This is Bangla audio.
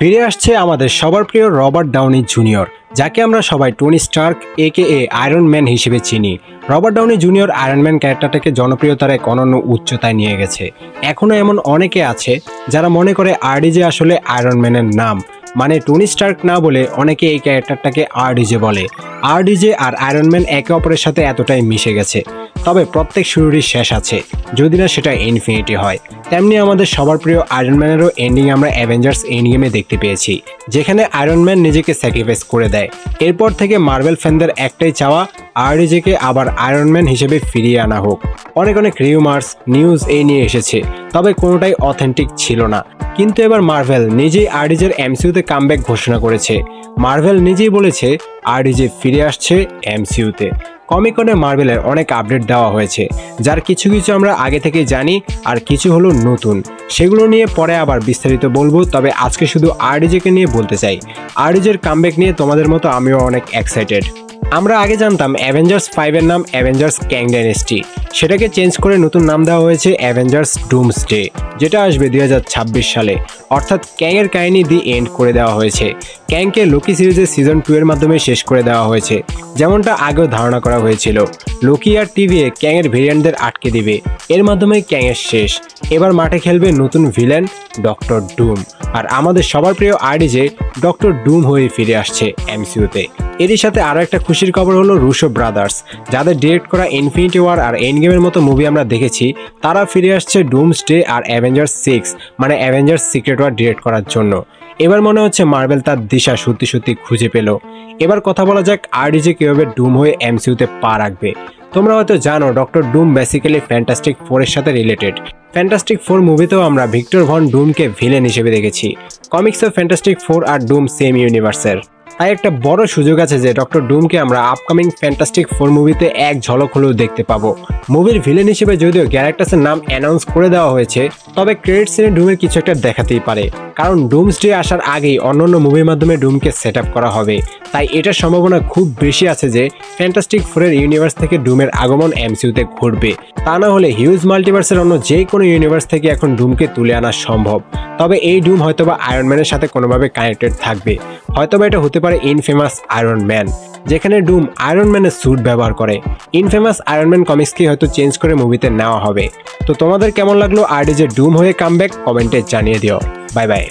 ফিরে আসছে আমাদের সবার প্রিয় রবার্ট ডাউনি জুনিয়র, যাকে আমরা সবাই Tony Stark AKA Iron Man হিসেবে চিনি। Robert Downey Junior Iron Man ক্যারেক্টারটাকে জনপ্রিয়তার এক অনন্য উচ্চতায় নিয়ে গেছে। এখনও এমন অনেকে আছে যারা মনে করে আরডিজে আসলে আয়রন ম্যানের নাম, মানে টনি স্টার্ক না বলে অনেকে এই ক্যারেক্টারটাকে আরডিজে বলে। আরডিজে আর আয়রন ম্যান একে অপরের সাথে এতটাই মিশে গেছে, তবে প্রত্যেক শুরুরই শেষ আছে, যদি না সেটা ইনফিনিটি হয়। তেমনি আমাদের সবার প্রিয় আয়রন ম্যানেরও এন্ডিং আমরা অ্যাভেঞ্জার্স এন্ড গেমে দেখতে পেয়েছি, যেখানে আয়রন ম্যান নিজেকে স্যাক্রিফাইস করে দেয়। এরপর থেকে মার্ভেল ফ্যানদের একটাই চাওয়া, আরডিজেকে আবার আয়রন ম্যান হিসেবে ফিরিয়ে আনা হোক। অনেক রিউমার্স নিউজ এই নিয়ে এসেছে, তবে কোনোটাই অথেন্টিক ছিল না। কিন্তু এবার মার্ভেল নিজেই আরডিজের এমসিইউতে কামব্যাক ঘোষণা করেছে। মার্ভেল নিজেই বলেছে আরডিজে ফিরে আসছে এমসিইউতে। কমিকনে মার্ভেলের অনেক আপডেট দেওয়া হয়েছে, যার কিছু কিছু আমরা আগে থেকেই জানি আর কিছু হলো নতুন। সেগুলো নিয়ে পরে আবার বিস্তারিত বলবো, তবে আজকে শুধু আরডিজেকে নিয়ে বলতে চাই। আরডিজের কামব্যাক নিয়ে তোমাদের মতো আমিও অনেক এক্সাইটেড। আমরা আগে জানতাম অ্যাভেঞ্জার্স 5 এর নাম অ্যাভেঞ্জার্স ক্যাং ডাইনেস্টি, সেটাকে চেঞ্জ করে নতুন নাম দেওয়া হয়েছে অ্যাভেঞ্জার্স ডুমসডে, যেটা আসবে 2026 সালে। অর্থাৎ ক্যাং এর কাহিনী দি এন্ড করে দেওয়া হয়েছে। ক্যাংকে লোকি সিরিজের সিজন 2 এর মাধ্যমে শেষ করে দেওয়া হয়েছে, যেমনটা আগেও ধারণা করা হয়েছিল। লোকি আর টিভিএ ক্যাং এর ভেরিয়েন্টদের আটকে দিবে, এর মাধ্যমে ক্যাং এর শেষ। এবার মাঠে খেলবে নতুন ভিলেন ডক্টর ডুম, আর আমাদের সবার প্রিয় আরডিজে ডক্টর ডুম হয়ে ফিরে আসছে এমসিইউতে। এরই সাথে আরও একটা খুশির খবর হলো রুশো ব্রাদার্স, যাদের ডিরেক্ট করা ইনফিনিটি ওয়ার আর এন্ড গেমের মতো মুভি আমরা দেখেছি, তারা ফিরে আসছে ডুমসডে আর অ্যাভেঞ্জার্স 6 মানে অ্যাভেঞ্জার্স সিক্রেট ওয়ার ডিরেক্ট করার জন্য। এবার মনে হচ্ছে মার্ভেল তার দিশা সত্যি সত্যি খুঁজে পেল। এবার কথা বলা যাক আরডিজে কিভাবে ডুম হয়ে এমসিইউতে পা রাখবে। তোমরা হয়তো জানো ডক্টর ডুম বেসিক্যালি ফ্যান্টাস্টিক 4 এর সাথে রিলেটেড। ফ্যান্টাস্টিক 4 মুভিতেও আমরা ভিক্টর ভন ডুমকে ভিলেন হিসেবে দেখেছি। কমিক্সে ফ্যান্টাস্টিক 4 আর ডুম সেম ইউনিভার্সের, তাই একটা বড় সুযোগ আছে যে ডক্টর ডুমকে আমরা আপকামিং ফ্যান্টাস্টিক 4 মুভিতে এক ঝলক হলেও দেখতে পাবো। মুভির ভিলেন হিসেবে যদিও গ্যালাক্টাসের নাম অ্যানাউন্স করে দেওয়া হয়েছে, তবে ক্রেডিট সিনে ডুমের কিছু একটা দেখাতেই পারে, কারণ ডুমসডে আসার আগেই অন্যান্য মুভির মাধ্যমে ডুমকে সেট আপ করা হবে। তাই এটার সম্ভাবনা খুব বেশি আছে যে ফ্যান্টাস্টিক 4 এর ইউনিভার্স থেকে ডুমের আগমন এমসিইউতে ঘটবে। তা না হলে হিউজ মাল্টিভার্সের অন্য যে কোনো ইউনিভার্স থেকে এখন ডুমকে তুলে আনা সম্ভব। তবে এই ডুম হয়তোবা আয়রন ম্যানের সাথে কোনোভাবে কানেক্টেড থাকবে। হয়তোবা এটা হতে পারে ইনফেমাস আয়রন ম্যান, যেখানে ডুম আয়রন ম্যানের স্যুট ব্যবহার করে। ইনফেমাস আয়রন ম্যান কমিক্সকে হয়তো চেঞ্জ করে মুভিতে নেওয়া হবে। তো তোমাদের কেমন লাগলো আরডিজে ডুম হয়ে কামব্যাক, কমেন্টে জানিয়ে দিও। Bye bye.